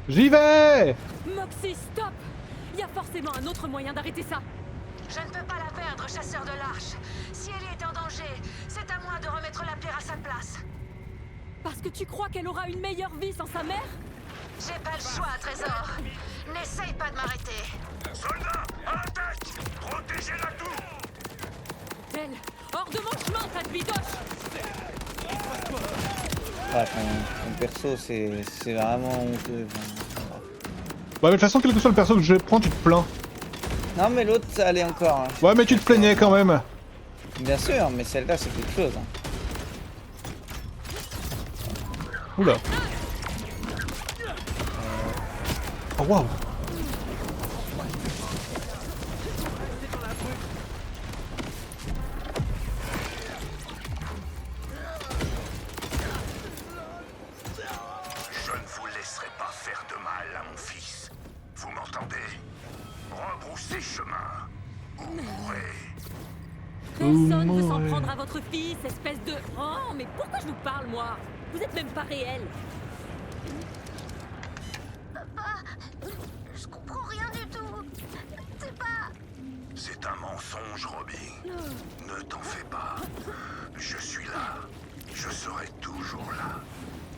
J'y vais! Moxie, stop! Il y a forcément un autre moyen d'arrêter ça. Je ne peux pas la perdre, chasseur de l'arche. Si elle est en danger, c'est à moi de remettre la pierre à sa place. Parce que tu crois qu'elle aura une meilleure vie sans sa mère? J'ai pas le choix, Trésor. N'essaye pas de m'arrêter. Soldats, à l'attaque! Protégez la tour! Elle, hors de mon chemin, tas de bidoche! Ah, ton perso, c'est vraiment honteux. Ouais, mais de toute façon, quel que soit le perso que je prends, tu te plains. Non, mais l'autre, ça allait encore. Hein. Ouais, mais tu te plaignais quand même. Bien sûr, mais celle-là, c'est quelque chose. Hein. Oula. Oh, waouh. Je ne vous laisserai pas faire de mal à mon fils. Vous m'entendez? Rebroussez chemin. Ou mourrez. Personne ne veut s'en prendre à votre fils, espèce de... Oh, mais pourquoi je vous parle, moi? Vous êtes même pas réel. Je comprends rien du tout. C'est pas... C'est un mensonge, Robbie. Ne t'en fais pas. Je suis là. Je serai toujours là.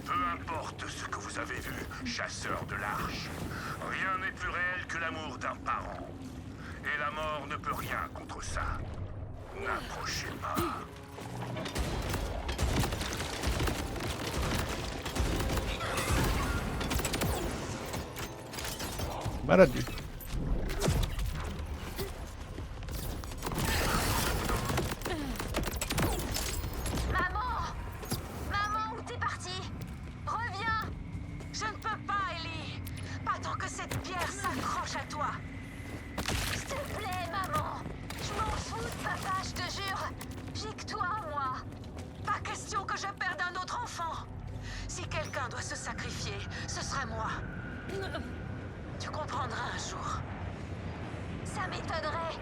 Peu importe ce que vous avez vu, chasseur de l'arche. Rien n'est plus réel que l'amour d'un parent. Et la mort ne peut rien contre ça. N'approchez pas. Malade lui. Maman! Maman, où t'es partie? Reviens! Je ne peux pas, Ellie. Pas tant que cette pierre s'accroche à toi. S'il te plaît, maman. Je m'en fous de papa, je te jure. J'ai que toi, moi. Pas question que je perde un autre enfant. Si quelqu'un doit se sacrifier, ce sera moi. Tu comprendras un jour. Ça m'étonnerait.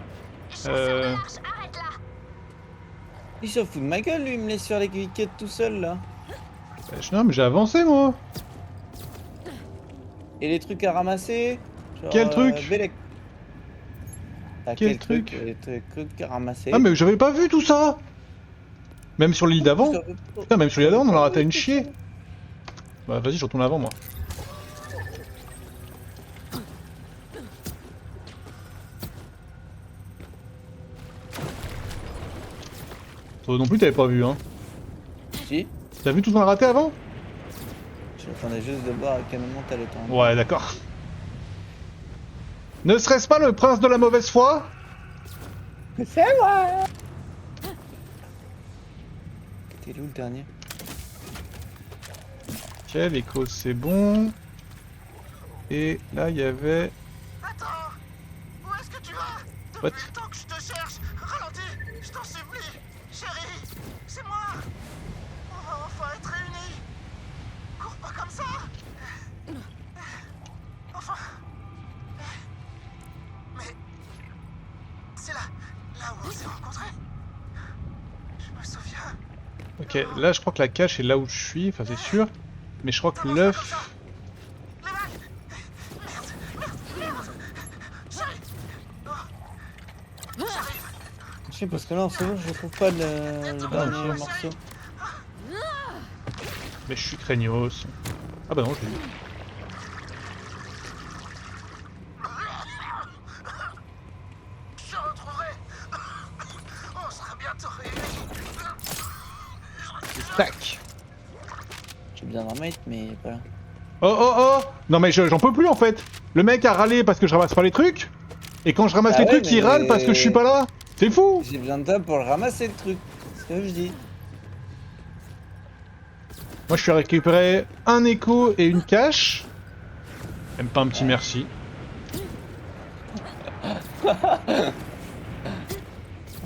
Chasseur de l'arche, arrête là. Il s'en fout de ma gueule, lui, il me laisse sur les quiquettes tout seul, là. Non, mais j'ai avancé moi. Et les trucs à ramasser genre, Quel truc Bélec. Ah, Quel truc Les trucs à ramasser. Ah, mais j'avais pas vu tout ça. Même sur l'île d'avant. Putain, même sur l'île d'avant, on en a raté une chier. Bah, vas-y, je retourne avant moi. Toi non plus, t'avais pas vu, hein. Si. T'as vu tout ce qu'on a raté avant? J'attendais juste de voir à quel moment t'allais t'en... Ouais, d'accord. Ne serait-ce pas le prince de la mauvaise foi? C'est vrai. T'es où le dernier? Ok, l'écho c'est bon. Et là, il y avait... Attends! Où est-ce que tu vas? What? Depuis le temps que je te cherche! Ralentis! Je t'en supplie! Chérie! C'est moi! On va enfin être réunis! Cours pas comme ça! Enfin... Mais... C'est là où on s'est rencontrés! Je me souviens... Ok, là je crois que la cache est là où je suis, enfin c'est sûr. Mais je crois que l'œuf... Les vagues! Merde! Chérie! Je sais parce que là en ce moment je trouve pas le dernier ok. morceau. Mais je suis craignos. Ah bah non, je l'ai eu. Je retrouverai! On sera bientôt réunis! Tac. J'ai bien un mate mais pas là. Oh oh oh. Non mais j'en peux plus en fait. Le mec a râlé parce que je ramasse pas les trucs. Et quand je ramasse Ah les ouais, trucs, il mais- râle parce que je suis pas là. C'est fou. J'ai besoin de toi pour le ramasser le truc. C'est ce que je dis. Moi je suis récupéré un écho et une cache. Même pas un petit merci.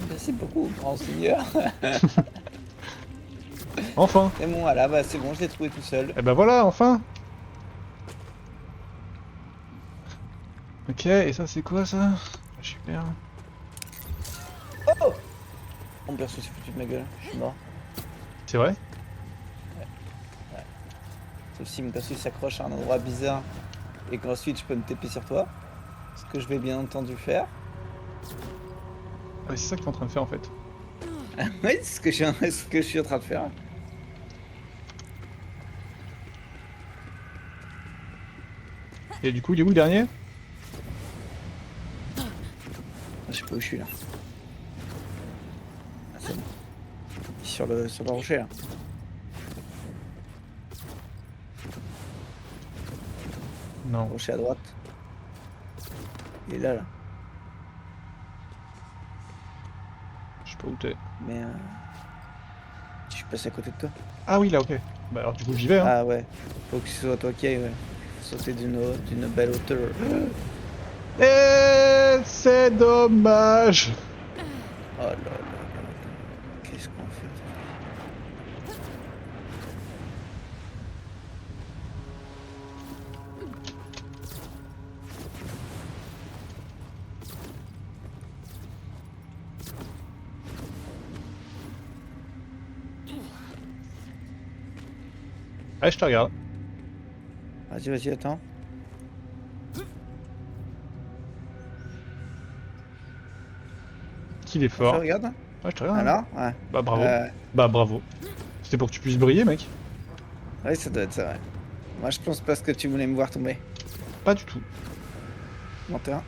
Merci beaucoup, grand seigneur. Enfin. C'est bon, voilà, bah c'est bon, je l'ai trouvé tout seul. Et bah voilà, enfin. Ok, et ça c'est quoi ça? Super. Oh Mon perso s'est foutu de ma gueule, je suis mort. C'est vrai? Sauf si mon perso il s'accroche à un endroit bizarre. et qu'ensuite je peux me TP sur toi. Ce que je vais bien entendu faire. Ah, mais c'est ça que t'es en train de faire en fait. Oui, c'est ce que je suis en train de faire. Et du coup, il est où le dernier? Je sais pas où je suis là. Ah, c'est bon. Sur le rocher là. Non. Rocher à droite. Il est là. Je sais pas où t'es. Mais je suis passé à côté de toi. Ah oui, là, ok. Bah alors du coup, j'y vais, hein. Ah ouais. Faut que ce soit toi qui aille, ouais. Faut sauter d'une belle hauteur. Et c'est dommage. Oh là là là là. Qu'est-ce qu'on fait? Allez, je te regarde. Vas-y, attends. Qu'il est Je fort. regarde. Ouais, je te regarde. Alors? Ouais. Bah bravo. Euh, Bah bravo. C'était pour que tu puisses briller, mec. Ouais, ça doit être ça, ouais. Moi, je pense parce que tu voulais me voir tomber. Pas du tout. Menteur.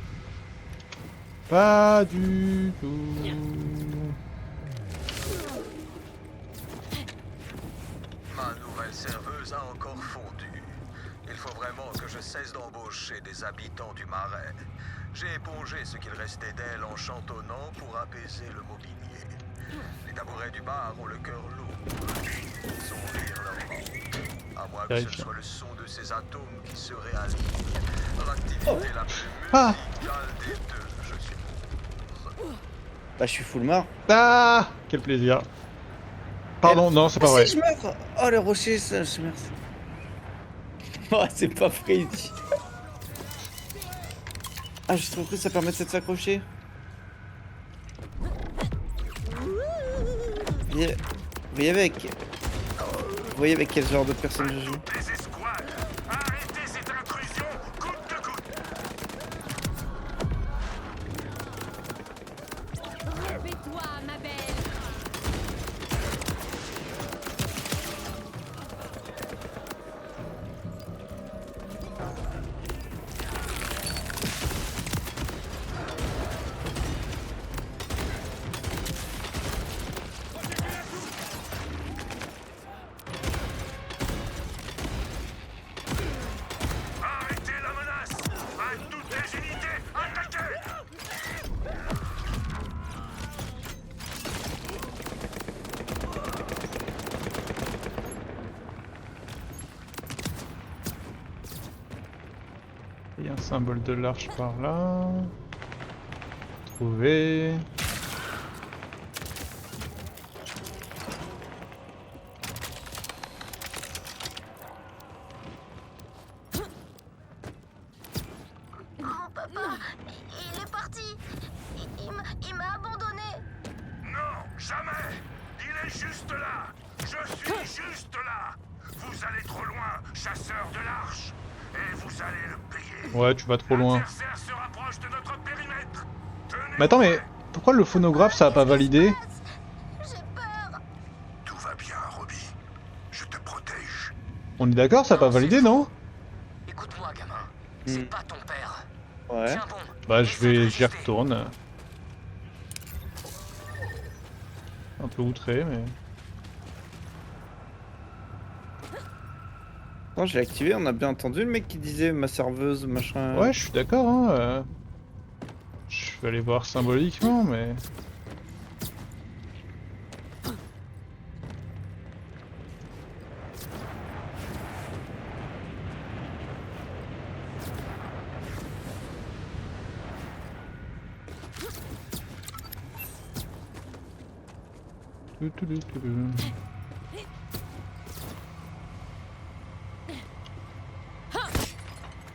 Pas du tout. Ma nouvelle serveuse a encore fondu. Il faut vraiment que je cesse d'embaucher des habitants du Marais. J'ai épongé ce qu'il restait d'elle en chantonnant pour apaiser le mobilier. Les tabourets du bar ont le cœur lourd. Son rire leur manque. À moins que ce soit le son de ces atomes qui se réalisent. L'activité la plus musicale des deux, je suppose. Bah, je suis full mort. Ah, quel plaisir. Pardon, non, c'est pas Ah, vrai. si, je meurs. Oh, le rocher, ça, je meurs. Oh, c'est pas vrai. Ah, je trouve que ça permet de s'accrocher. Vous voyez avec quel genre de personne je joue? Les escouades, arrêtez cette intrusion, coûte que coûte. Réveille-toi, ma belle. Arrêtez la menace. À toutes les unités, attaquez. Il y a un symbole de l'arche par là. Trouvé. Oh, papa, il est parti. Il m'a abandonné. Non, jamais. Il est juste là. Je suis juste là. Vous allez trop loin, chasseur de l'arche. Et vous allez le payer. Ouais, tu vas trop loin. L'adversaire se rapproche de notre périmètre. Mais attends, mais pourquoi le phonographe ça a pas validé? J'ai peur. Tout va bien, Robbie. Je te protège. On est d'accord, ça a pas validé, non? Écoute-moi, gamin. C'est pas ton père. Ouais. Tiens bon. Bah essaie de j'y résister. retourne. Un peu outré, mais... Non, j'ai activé, on a bien entendu le mec qui disait ma serveuse, machin. Ouais, je suis d'accord, hein. Je vais aller voir symboliquement, mais...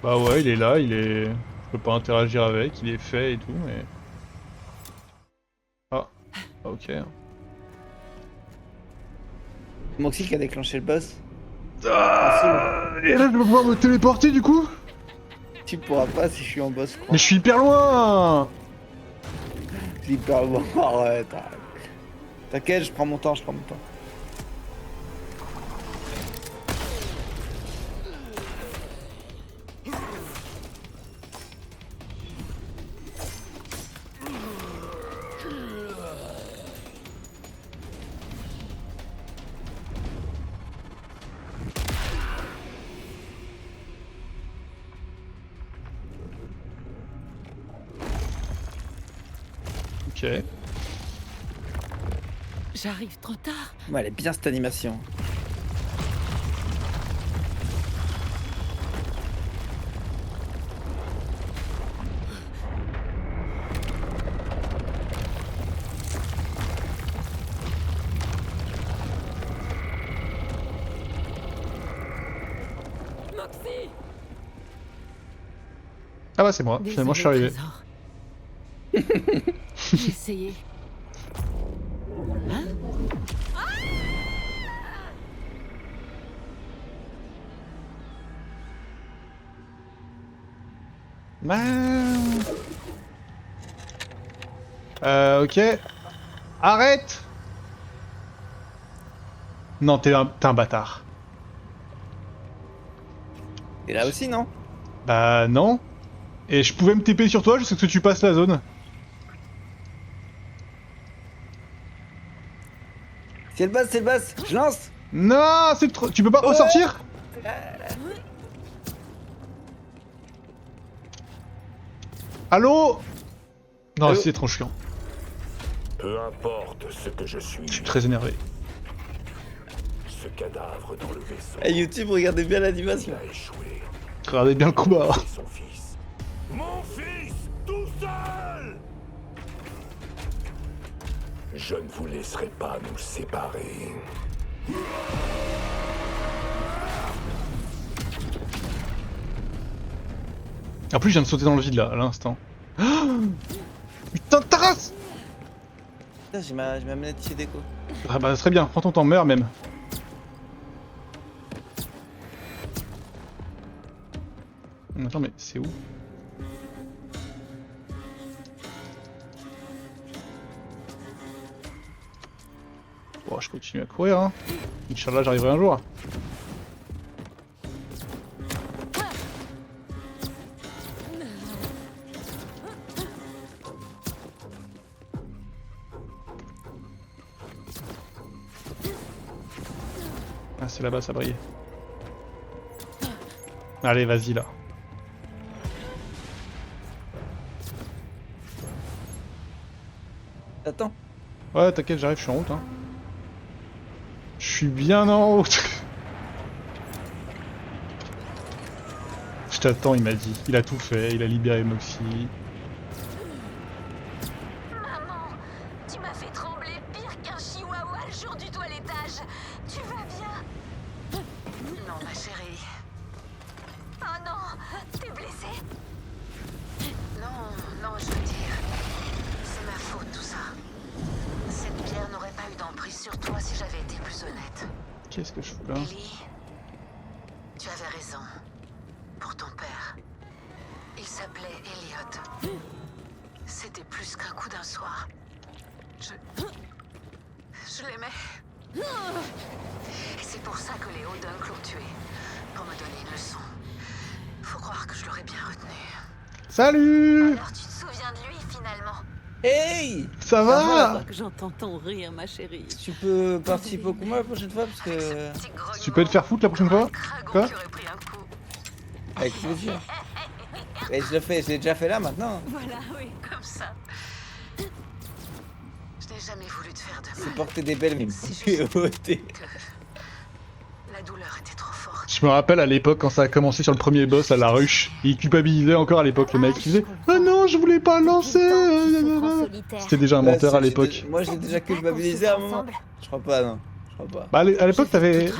Bah ouais, il est là, il est... Je peux pas interagir avec, il est fait et tout, mais... Ah, ok. Moxie qui a déclenché le boss. Ah, et là je vais pouvoir me téléporter du coup? Tu pourras pas si je suis en boss, je crois. Mais je suis hyper loin. C'est hyper bon. Arrête, arrête. T'inquiète, je prends mon temps, je prends mon temps. Ok. J'arrive trop tard. Ouais, elle est bien cette animation. Moxie! Ah bah c'est moi, finalement je suis arrivé. Trésor. J'ai essayé. Hein? Ok. Arrête. Non, t'es un bâtard. Et là aussi, non? Bah non. Et je pouvais me TP sur toi jusqu'à ce que tu passes la zone. C'est le boss, je lance. Non, c'est trop... Tu peux pas ressortir? Allô? Non, Allô? c'est trop chiant. Peu importe ce que je suis, Je suis très énervé. ce cadavre dans le vaisseau, Hey, YouTube, regardez bien l'animation. il a échoué. Regardez bien le combat. Et son fils. Mon fils, tout seul! Je ne vous laisserai pas nous séparer. En plus, je viens de sauter dans le vide là, à l'instant. Putain de ta race! Putain, j'ai ma manette chez Déco. Ah bah très bien, prends ton temps, meurs même. Attends, mais c'est où? Bon, je continue à courir, hein. Inch'Allah, j'arriverai un jour. Ah, c'est là-bas, ça brille. Allez, vas-y là. Attends. Ouais, t'inquiète, j'arrive, je suis en route. Hein. Je suis bien en route. Je t'attends, il m'a dit. Il a tout fait, il a libéré Moxie. Maman, tu m'as fait trembler pire qu'un chihuahua le jour du toilettage. Tu vas bien? Non, ma chérie. Oh non, t'es blessée? Non, je veux dire, c'est ma faute tout ça. Cette pierre n'aurait pas eu d'emprise sur toi si j'avais été plus honnête. Qu'est-ce que je fous là? Ellie, tu avais raison. Pour ton père. Il s'appelait Elliot. C'était plus qu'un coup d'un soir. Je l'aimais. Et c'est pour ça que les Holdunk l'ont tué. Pour me donner une leçon. Faut croire que je l'aurais bien retenu. Salut! Alors tu te souviens de lui finalement? Hey! Ça Je va? crois que j'entends ton rire, ma chérie. Tu peux participer au combat la prochaine fois parce Avec ce que. petit grognement, Tu peux te faire foutre la prochaine fois? un cragon Quoi? qui aurait pris un coup. Avec plaisir. Et je l'ai déjà fait là maintenant. Voilà, oui. Comme ça. Je n'ai jamais voulu te faire de C'est mal. porter des belles mais C'est cruauté. Que la douleur était trop forte. Je me rappelle à l'époque quand ça a commencé sur le premier boss à la ruche, il culpabilisait encore à l'époque le mec qui disait « Ah non, je voulais pas lancer !» C'était déjà un menteur à l'époque. Moi j'ai déjà culpabilisé à un moment. Je crois pas, non. Je crois pas. Bah à l'époque t'avais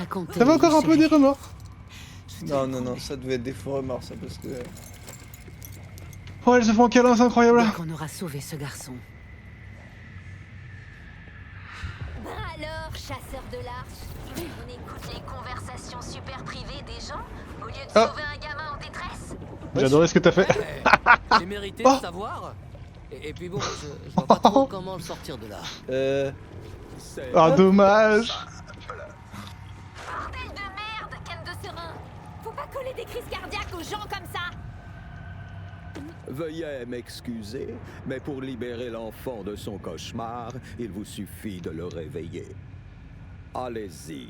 encore un peu des remords. Non, ça devait être des faux remords ça parce que. Oh, elles se font un câlin, c'est incroyable. Dès qu'on aura sauvé ce garçon. Ben alors, chasseur de l'arche, on écoute les conversations super privées des gens au lieu de Ah. sauver un gamin en détresse? J'ai adoré ce que t'as fait. J'ai mérité Oh. de savoir. Et puis bon, je vois pas trop comment le sortir de là. Ah, dommage. Bordel de merde, canne de serein. Faut pas coller des crises cardiaques aux gens comme ça. Veuillez m'excuser, mais pour libérer l'enfant de son cauchemar, il vous suffit de le réveiller. Allez-y.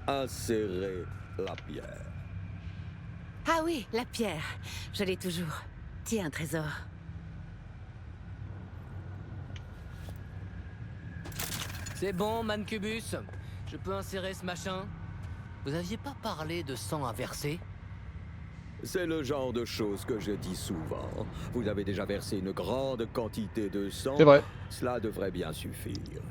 Insérez la pierre. Ah oui, la pierre. Je l'ai toujours. Tiens, trésor. C'est bon, Mancubus. Je peux insérer ce machin. Vous aviez pas parlé de sang à verser? C'est le genre de choses que je dis souvent. Vous avez déjà versé une grande quantité de sang. C'est vrai. Cela devrait bien suffire.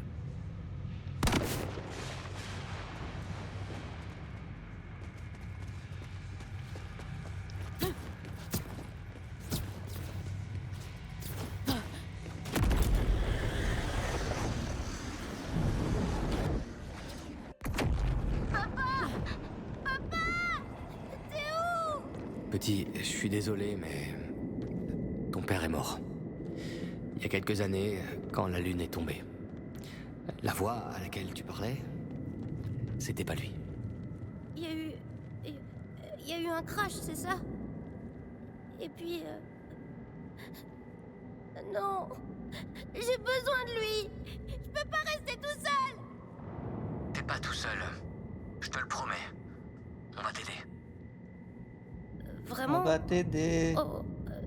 Petit, je suis désolé, mais ton père est mort. Il y a quelques années, quand la lune est tombée. La voix à laquelle tu parlais, c'était pas lui. Il y a eu... Il y a eu un crash, c'est ça? Et puis... Non... J'ai besoin de lui. Je peux pas rester tout seul. T'es pas tout seul. Je te le promets. On va t'aider. Vraiment? On va t'aider. Oh,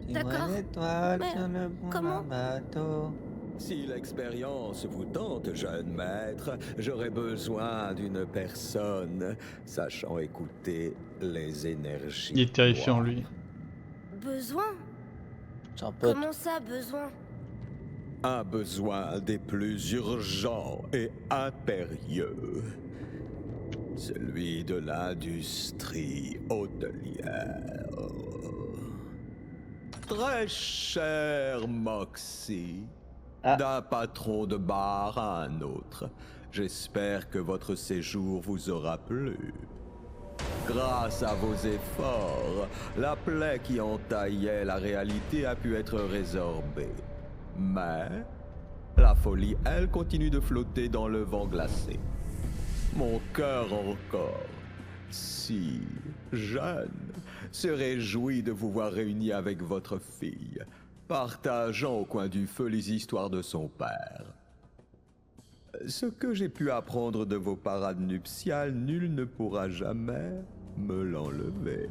Dis-moi d'accord. l'étoile Mais sur le bon comment? bateau. Si l'expérience vous tente, jeune maître, j'aurais besoin d'une personne sachant écouter les énergies. Il est terrifiant, lui. Besoin? C'est un pote. Comment ça, besoin? Un besoin des plus urgents et impérieux. Celui de l'industrie hôtelière. Très cher Moxie. Ah. D'un patron de bar à un autre. J'espère que votre séjour vous aura plu. Grâce à vos efforts, la plaie qui entaillait la réalité a pu être résorbée. Mais la folie, elle, continue de flotter dans le vent glacé. Mon cœur encore, si jeune, se réjouit de vous voir réunis avec votre fille, partageant au coin du feu les histoires de son père. Ce que j'ai pu apprendre de vos parades nuptiales, nul ne pourra jamais me l'enlever.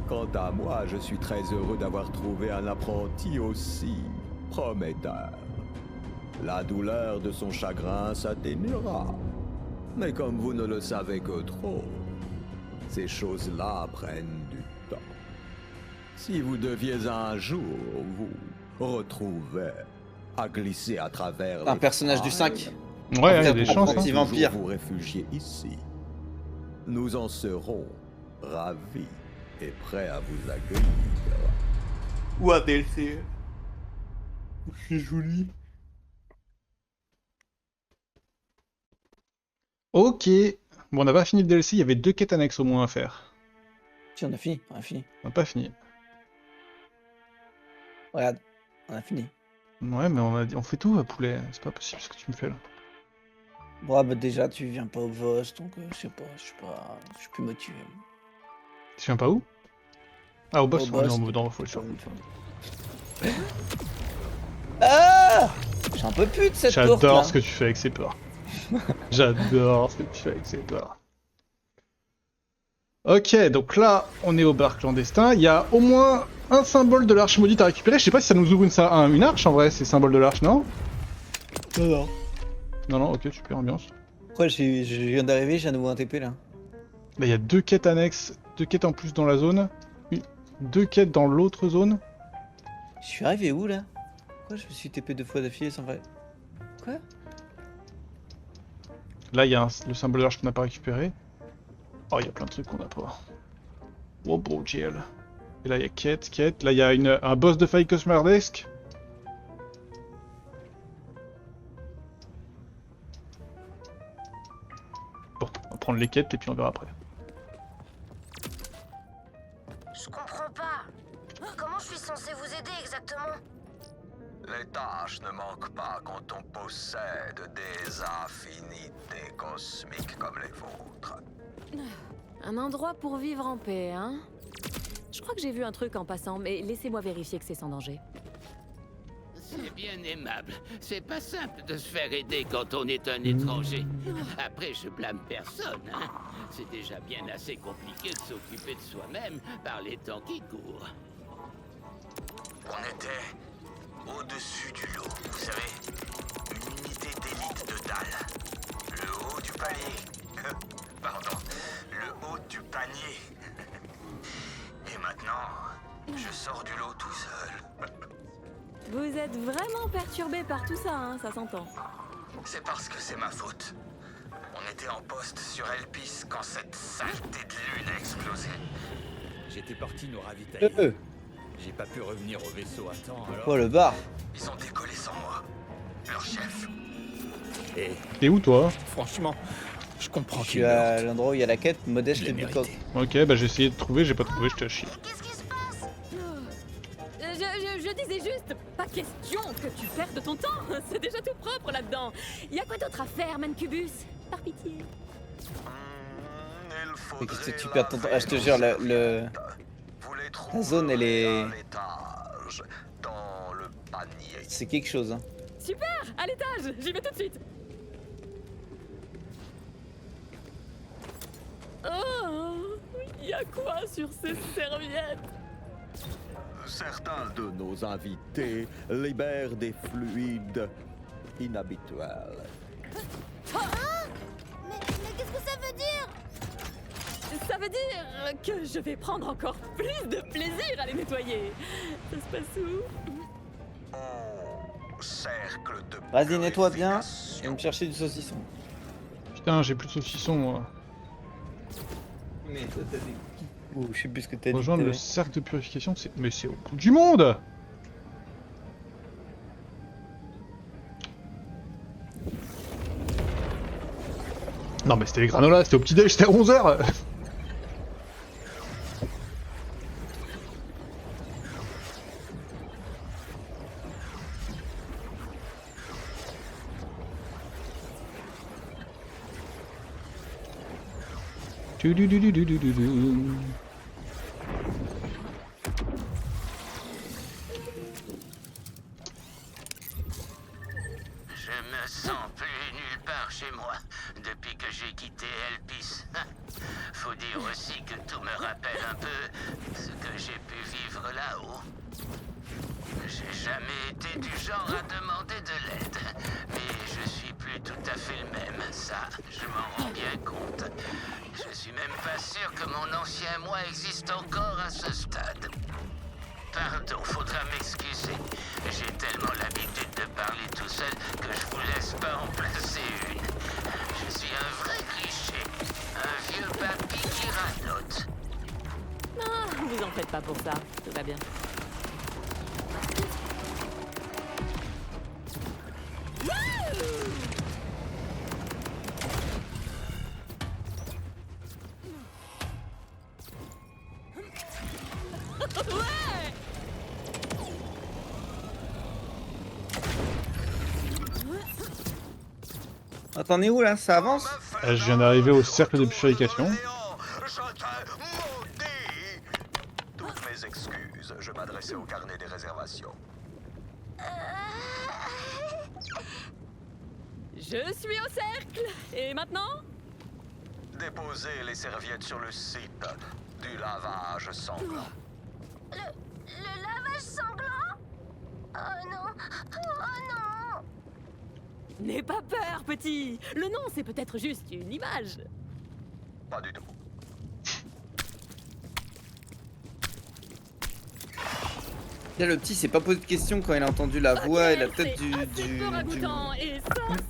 Quant à moi, je suis très heureux d'avoir trouvé un apprenti aussi prometteur. La douleur de son chagrin s'atténuera. Mais comme vous ne le savez que trop, ces choses-là prennent du temps. Si vous deviez un jour vous retrouver à glisser à travers Un les personnage du failles, 5. Ouais, il y a des chances. Apprenti Hein. vampire. vous réfugier ici. Nous en serons ravis et prêts à vous accueillir. Ou un DLC. C'est joli. Ok. Bon, on n'a pas fini le DLC, il y avait 2 quêtes annexes au moins à faire. Si, on a fini. On a fini. On n'a pas fini. Regarde. On a fini. Ouais, mais on fait tout, poulet. C'est pas possible ce que tu me fais là. Bon, bah déjà, tu viens pas au boss, donc je sais pas, je suis plus motivé. Tu viens pas où? Ah, au boss, Au boss, non, faut le faire. Ah! J'en peux plus de cette tour là. J'adore ce que tu fais avec ces peurs. J'adore ce que tu fais avec ces peurs. Ok, donc là, on est au bar clandestin. Il y a au moins un symbole de l'arche maudite à récupérer. Je sais pas si ça nous ouvre une arche en vrai, ces symboles de l'arche, non? Non. Non, ok, super ambiance. Pourquoi je viens d'arriver, j'ai à nouveau un TP là. Là, il y a 2 quêtes annexes, 2 quêtes en plus dans la zone, 2 quêtes dans l'autre zone. Je suis arrivé où là? Pourquoi je me suis TP 2 fois d'affilée sans vrai? Quoi? Là, il y a le symbole de l'arche qu'on n'a pas récupéré. Oh, il y a plein de trucs qu'on n'a pas. Oh, bon, GL. Et là, il y a quête. Là, il y a un boss de faille cauchemardesque. Bon, on va prendre les quêtes et puis on verra après. Je comprends pas. Comment je suis censée vous aider exactement? Les tâches ne manquent pas quand on possède des affinités cosmiques comme les vôtres. Un endroit pour vivre en paix, hein? Je crois que j'ai vu un truc en passant, mais laissez-moi vérifier que c'est sans danger. C'est bien aimable. C'est pas simple de se faire aider quand on est un étranger. Après, je blâme personne, hein. C'est déjà bien assez compliqué de s'occuper de soi-même par les temps qui courent. On était au-dessus du lot, vous savez. Une unité d'élite de dalle. Le haut du palier. Pardon, le haut du panier. Et maintenant, je sors du lot tout seul. Vous êtes vraiment perturbé par tout ça, hein, ça s'entend. C'est parce que c'est ma faute. On était en poste sur Elpis quand cette saleté de lune a explosé. J'étais parti nous ravitailler. J'ai pas pu revenir au vaisseau à temps, alors... Oh, le bar. Ils ont décollé sans moi. Leur chef. Et T'es où toi? franchement, je comprends Je qu'il suis à meurent. l'endroit où il y a la quête Modeste Je l'ai du coq. Ok, bah j'ai essayé de trouver, j'ai pas trouvé, je te chie. Qu'est-ce qui se passe? Je disais juste, pas question que tu perdes ton temps. C'est déjà tout propre là-dedans. Y a quoi d'autre à faire, Mancubus? Par pitié. Mais qu'est-ce que tu perds ton temps? Ah, je te jure, la zone, elle est... Dans le panier. C'est quelque chose, hein. Super, à l'étage, j'y vais tout de suite. Oh, y a quoi sur ces serviettes? Certains de nos invités libèrent des fluides inhabituels. Mais qu'est-ce que ça veut dire? Ça veut dire que je vais prendre encore plus de plaisir à les nettoyer. Ça se passe où? Cercle de Vas-y, nettoie bien. purification. Et me chercher du saucisson. Putain, j'ai plus de saucisson moi. Mais toi, t'as des... Ouh, je sais plus ce que t'as dit. Rejoindre le cercle de purification, c'est... Mais c'est au bout du monde! Non mais c'était les granolas, c'était au petit-déj, c'était à 11h! Je me sens plus nulle part chez moi depuis que j'ai quitté Elpis. Faut dire aussi que tout me rappelle un peu ce que j'ai pu vivre là-haut. J'ai jamais été du genre à demander de l'aide, mais je suis plus tout à fait le même, ça, je m'en rends bien compte. Je suis même pas sûr que mon ancien moi existe encore à ce stade. Pardon, faudra m'excuser. J'ai tellement l'habitude de parler tout seul que je vous laisse pas en placer une. Je suis un vrai cliché, un vieux papy qui radote. Ah, vous en faites pas pour ça, tout va bien. Ouais! Ah, t'en es où là? Ça avance? Je viens d'arriver au cercle de purification. Toutes mes excuses, je m'adressais au carnet des réservations. Je suis au cercle. Et maintenant? Déposez les serviettes sur le site du lavage sanglant. Le lavage sanglant? Oh non! Oh non! N'aie pas peur, petit. Le nom, c'est peut-être juste une image. Pas du tout. Là, le petit s'est pas posé de questions quand il a entendu la voix et la tête du peu ragoûtant. Et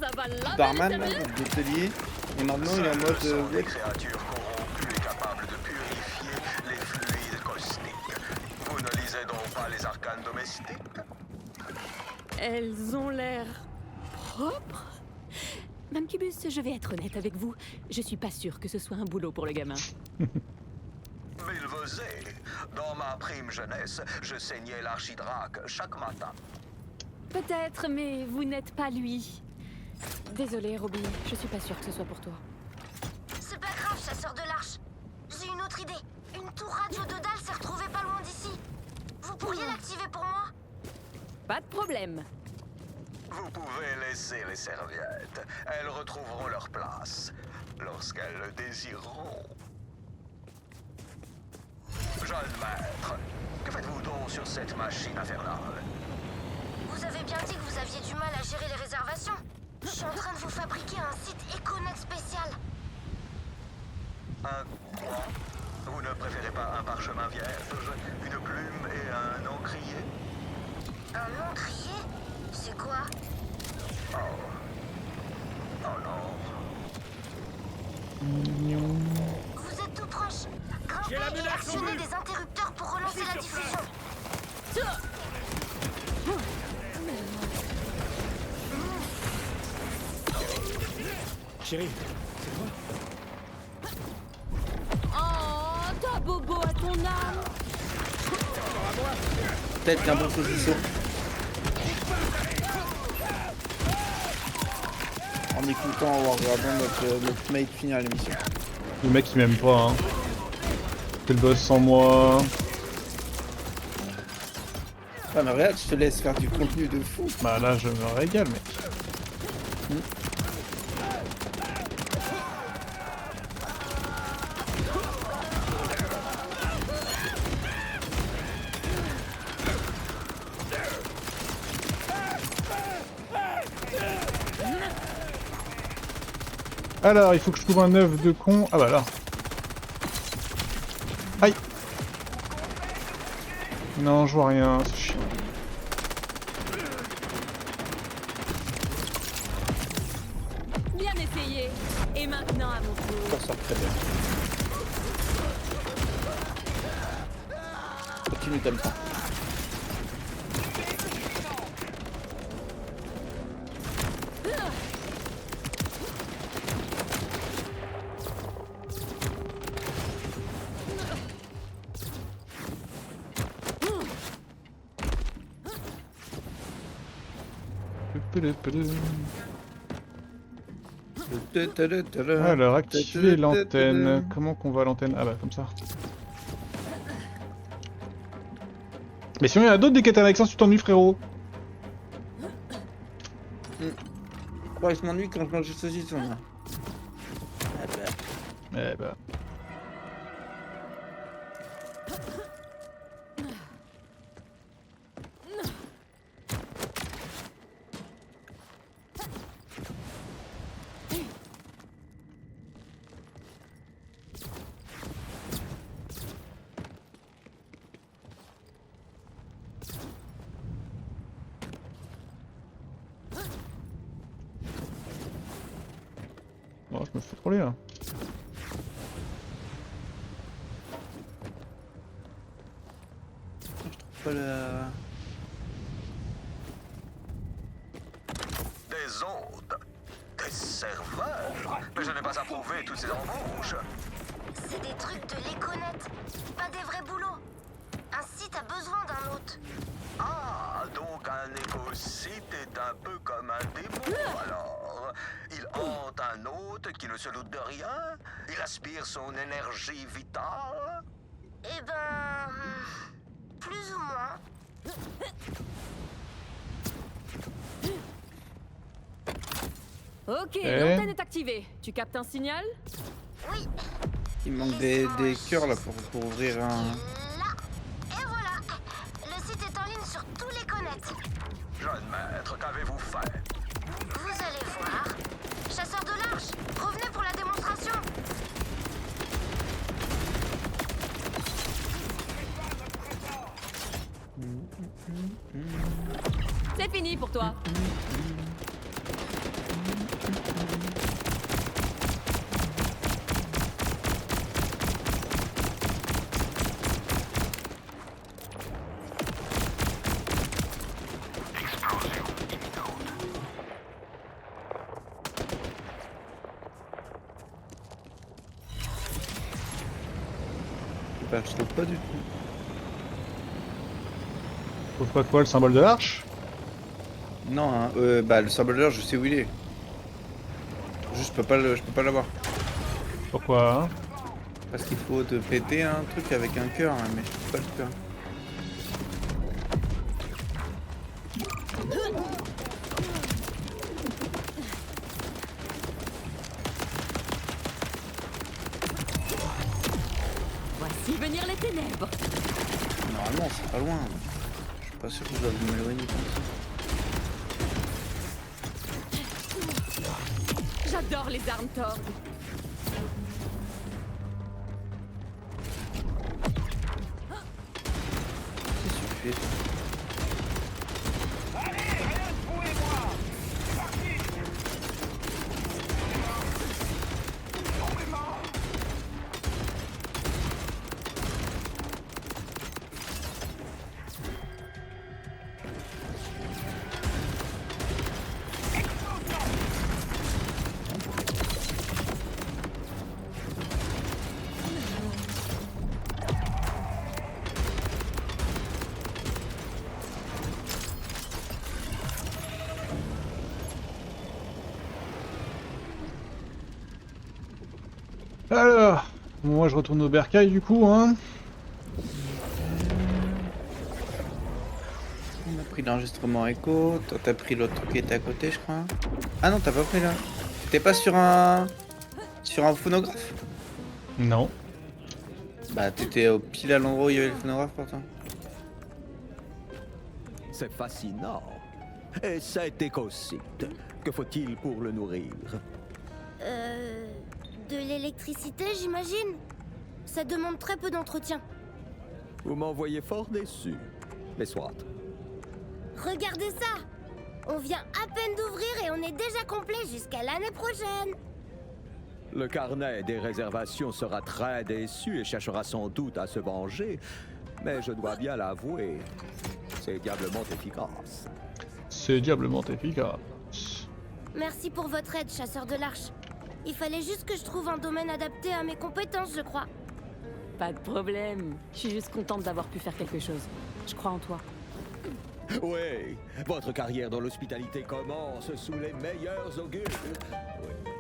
ça va laver barman, les là, serviettes. de l'hôtelier. Et maintenant, il est en Seuls mode... sont des créatures corrompues et capables de purifier les fluides cosmiques. Vous ne lisez donc pas les arcanes domestiques? Elles ont l'air propres. Mancubus, je vais être honnête avec vous. Je suis pas sûre que ce soit un boulot pour le gamin. Mais pulvesé. Dans ma prime jeunesse, je saignais l'archidraque chaque matin. Peut-être, mais vous n'êtes pas lui. Désolée, Robbie, je suis pas sûre que ce soit pour toi. C'est pas grave, chasseur de l'arche. J'ai une autre idée. Une tour radio de dalle s'est retrouvée pas loin d'ici. Vous pourriez l'activer pour moi? Pas de problème. Vous pouvez laisser les serviettes. Elles retrouveront leur place lorsqu'elles le désireront. Jeune maître, que faites-vous donc sur cette machine infernale? Vous avez bien dit que vous aviez du mal à gérer les réservations. Je suis en train de vous fabriquer un site Econet spécial. Un quoi? Vous ne préférez pas un parchemin vierge, une plume et un encrier? Un encrier? C'est quoi? Oh. Oh non. Vous êtes tout proche. Grimpez et actionnez des interrupteurs pour relancer la diffusion. Chérie, Oh, t'as bobo à ton âme. Peut-être qu'un bon saucisson. En écoutant ou en regardant notre mate finir l'émission. Le mec il m'aime pas, hein. C'est le boss sans moi. Ah mais regarde, je te laisse faire du contenu de fou. Bah là je me régale mec. Alors, il faut que je trouve un œuf de con. Ah bah là. Aïe. Non, je vois rien, c'est chiant. Bien essayé. Et maintenant à mon tour. Ça sort très bien. Continue comme ça. Alors, activer l'antenne. Comment qu'on voit l'antenne? Ah bah, comme ça. Mais sinon, il y en a d'autres des quêtes annexes, tu t'ennuies, frérot. Bon, il m'ennuie quand je mange du saucisson, là. Eh bah. Bon, je me fais troller là. Voilà. Des ondes, des serveurs. Mais je n'ai pas approuvé toutes ces embauches. C'est des trucs de l'Econet, pas des vrais boulots. Un site a besoin d'un hôte. Ah, donc un écosite est un peu comme un démon alors. Il hante un hôte qui ne se doute de rien. Il aspire son énergie vitale. Eh ben... plus ou moins. Ok, l'antenne est activée. Tu captes un signal? Oui. Il manque des cœurs là pour ouvrir un... Là. Et voilà. Le site est en ligne sur tous les connects. Jeune maître, qu'avez-vous fait? Vous allez voir. Chasseur de l'arche, revenez pour la démonstration. C'est fini pour toi. Bah, je trouve pas du tout. Trouve pas quoi, le symbole de l'arche? Non, hein, bah le symbole de l'arche, je sais où il est. Juste, je peux pas l'avoir. Pourquoi hein? Parce qu'il faut te péter un truc avec un cœur, hein, mais je peux pas le faire. Voici venir les ténèbres. Normalement, c'est pas loin. Je suis pas sûr que je dois m'éloigner comme ça. J'adore les armes tordues. Ça suffit. Alors, moi je retourne au bercail du coup, hein. On a pris l'enregistrement écho. Toi, t'as pris l'autre qui était à côté, je crois. Ah non, t'as pas pris là. T'étais pas sur un phonographe? Non. Bah, t'étais au pile à l'endroit où il y avait le phonographe pourtant. C'est fascinant. Et cet écocite, que faut-il pour le nourrir? De l'électricité, j'imagine. Ça demande très peu d'entretien. Vous m'envoyez fort déçu. Mais soit. Regardez ça! On vient à peine d'ouvrir et on est déjà complet jusqu'à l'année prochaine. Le carnet des réservations sera très déçu et cherchera sans doute à se venger. Mais je dois bien l'avouer, c'est diablement efficace. C'est diablement efficace. Merci pour votre aide, chasseur de l'arche. Il fallait juste que je trouve un domaine adapté à mes compétences, je crois. Pas de problème. Je suis juste contente d'avoir pu faire quelque chose. Je crois en toi. Oui, votre carrière dans l'hospitalité commence sous les meilleurs augures. Oui.